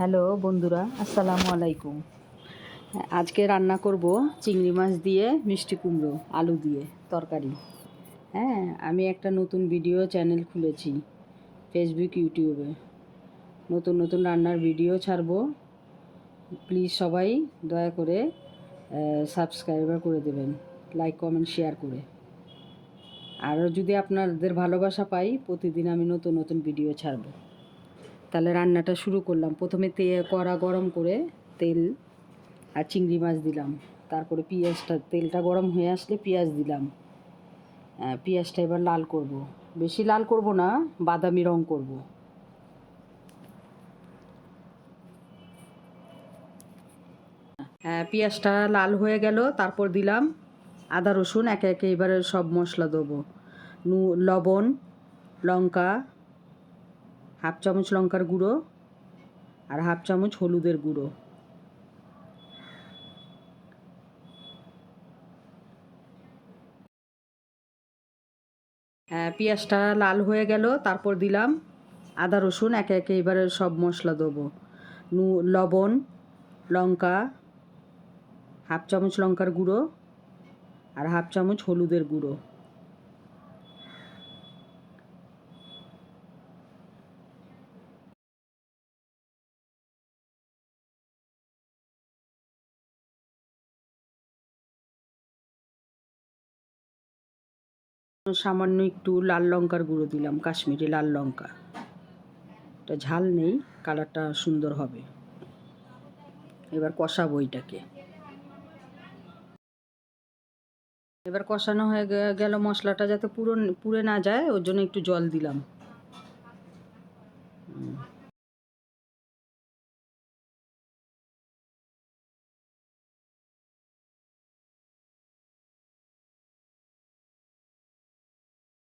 Hello বন্ধুরা, আসসালামু আলাইকুম। আজকে রান্না করব চিংড়ি মাছ দিয়ে মিষ্টি কুমড়ো আলু দিয়ে তরকারি। আমি একটা নতুন ভিডিও চ্যানেল খুলেছি ফেসবুক, ইউটিউবে। নতুন নতুন রান্নার ভিডিও ছাড়বো। প্লিজ সবাই দয়া করে সাবস্ক্রাইবার করে দেবেন, লাইক কমেন্ট শেয়ার করে। আর যদি আপনাদের ভালোবাসা পাই, প্রতিদিন আমি নতুন নতুন ভিডিও ছাড়বো। তাহলে রান্নাটা শুরু করলাম। প্রথমে কড়া গরম করে তেল আর চিংড়ি মাছ দিলাম, তারপরে তেলটা গরম হয়ে আসলে পেঁয়াজ দিলাম। পেঁয়াজটা এবার লাল করব, বেশি লাল করব না, বাদামি রং করব। পেঁয়াজটা লাল হয়ে গেল, তারপর দিলাম আদা রসুন একে একে। এবারে সব মশলা দেবো। লবণ, লঙ্কা, হাফ চামচ লঙ্কার গুঁড়ো আর হাফ চামচ হলুদের গুঁড়ো। পেঁয়াজটা লাল হয়ে গেল, তারপর দিলাম আদা রসুন একে একে। এবারে সব মশলা দেবো। লবণ, লঙ্কা, হাফ চামচ লঙ্কার গুঁড়ো আর হাফ চামচ হলুদের গুঁড়ো। সামান্য একটু লাল লঙ্কার গুঁড়ো দিলাম, কাশ্মীরি লাল লঙ্কা। এটা ঝাল নেই, কালারটা সুন্দর হবে। এবার কষাবো এটাকে। এবার কষানো হয়ে গেল, মশলাটা যাতে পুড়ে না যায় ওর জন্য একটু জল দিলাম।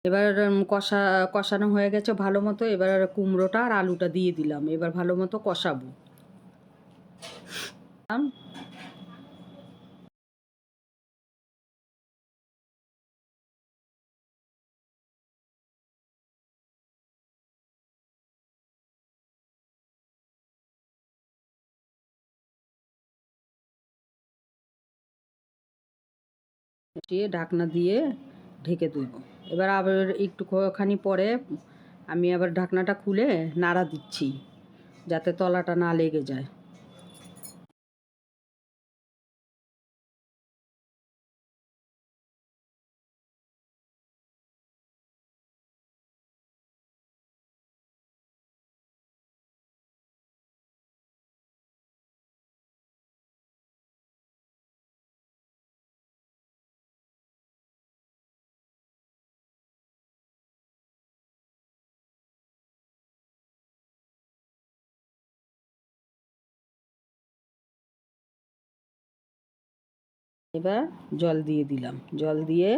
এবার কষানো হয়ে গেছে ভালো মতো। এবার কুমড়োটা আর আলুটা দিয়ে দিলাম। এবার ভালো মতো কষাবো। ঢাকনা দিয়ে ঢেকে দেব। এবার আবার একটুখানি পরে আমি আবার ঢাকনাটা খুলে নাড়া দিচ্ছি, যাতে তলাটা না লেগে যায়। এবার জল দিয়ে দিলাম। জল দিয়ে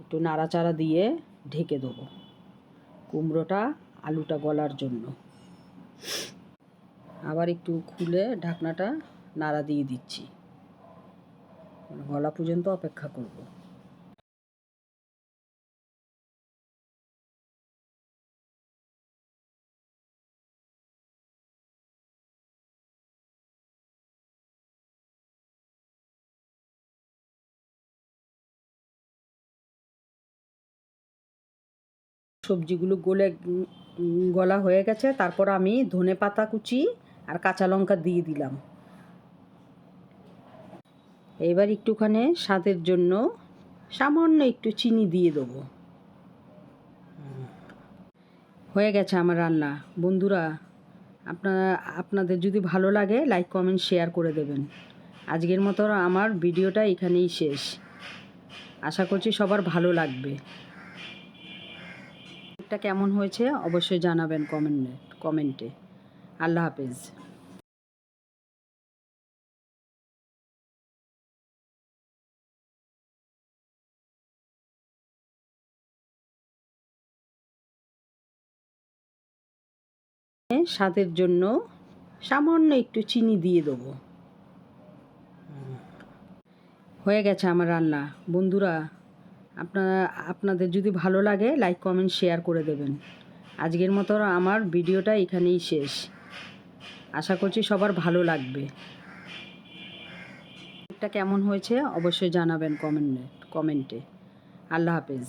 একটু নাড়াচাড়া দিয়ে ঢেকে দেবো কুমড়োটা আলুটা গলার জন্য। আবার একটু খুলে ঢাকনাটা নাড়া দিয়ে দিচ্ছি, গলা পর্যন্ত অপেক্ষা করব। সবজিগুলো গলা হয়ে গেছে, তারপর আমি ধনেপাতা কুচি আর কাঁচা লঙ্কা দিয়ে দিলাম। এবার একটুখানি স্বাদের জন্য সামান্য একটু চিনি দিয়ে দেবো। হয়ে গেছে আমার রান্না। বন্ধুরা, আপনাদের যদি ভালো লাগে লাইক কমেন্ট শেয়ার করে দেবেন। আজকের মতো আমার ভিডিওটা এখানেই শেষ। আশা করছি সবার ভালো লাগবে। এটা কেমন হয়েছে অবশ্যই জানাবেন কমেন্টে। আল্লাহ হাফেজ। স্বাদের জন্য সামান্য একটু চিনি দিয়ে দেবো। হয়ে গেছে আমার রান্না। বন্ধুরা, আপনাদের যদি ভালো লাগে লাইক কমেন্ট শেয়ার করে দেবেন। আজকের মতো আমার ভিডিওটা এখানেই শেষ। আশা করছি সবার ভালো লাগবে। এটা কেমন হয়েছে অবশ্যই জানাবেন কমেন্টে। আল্লাহ হাফেজ।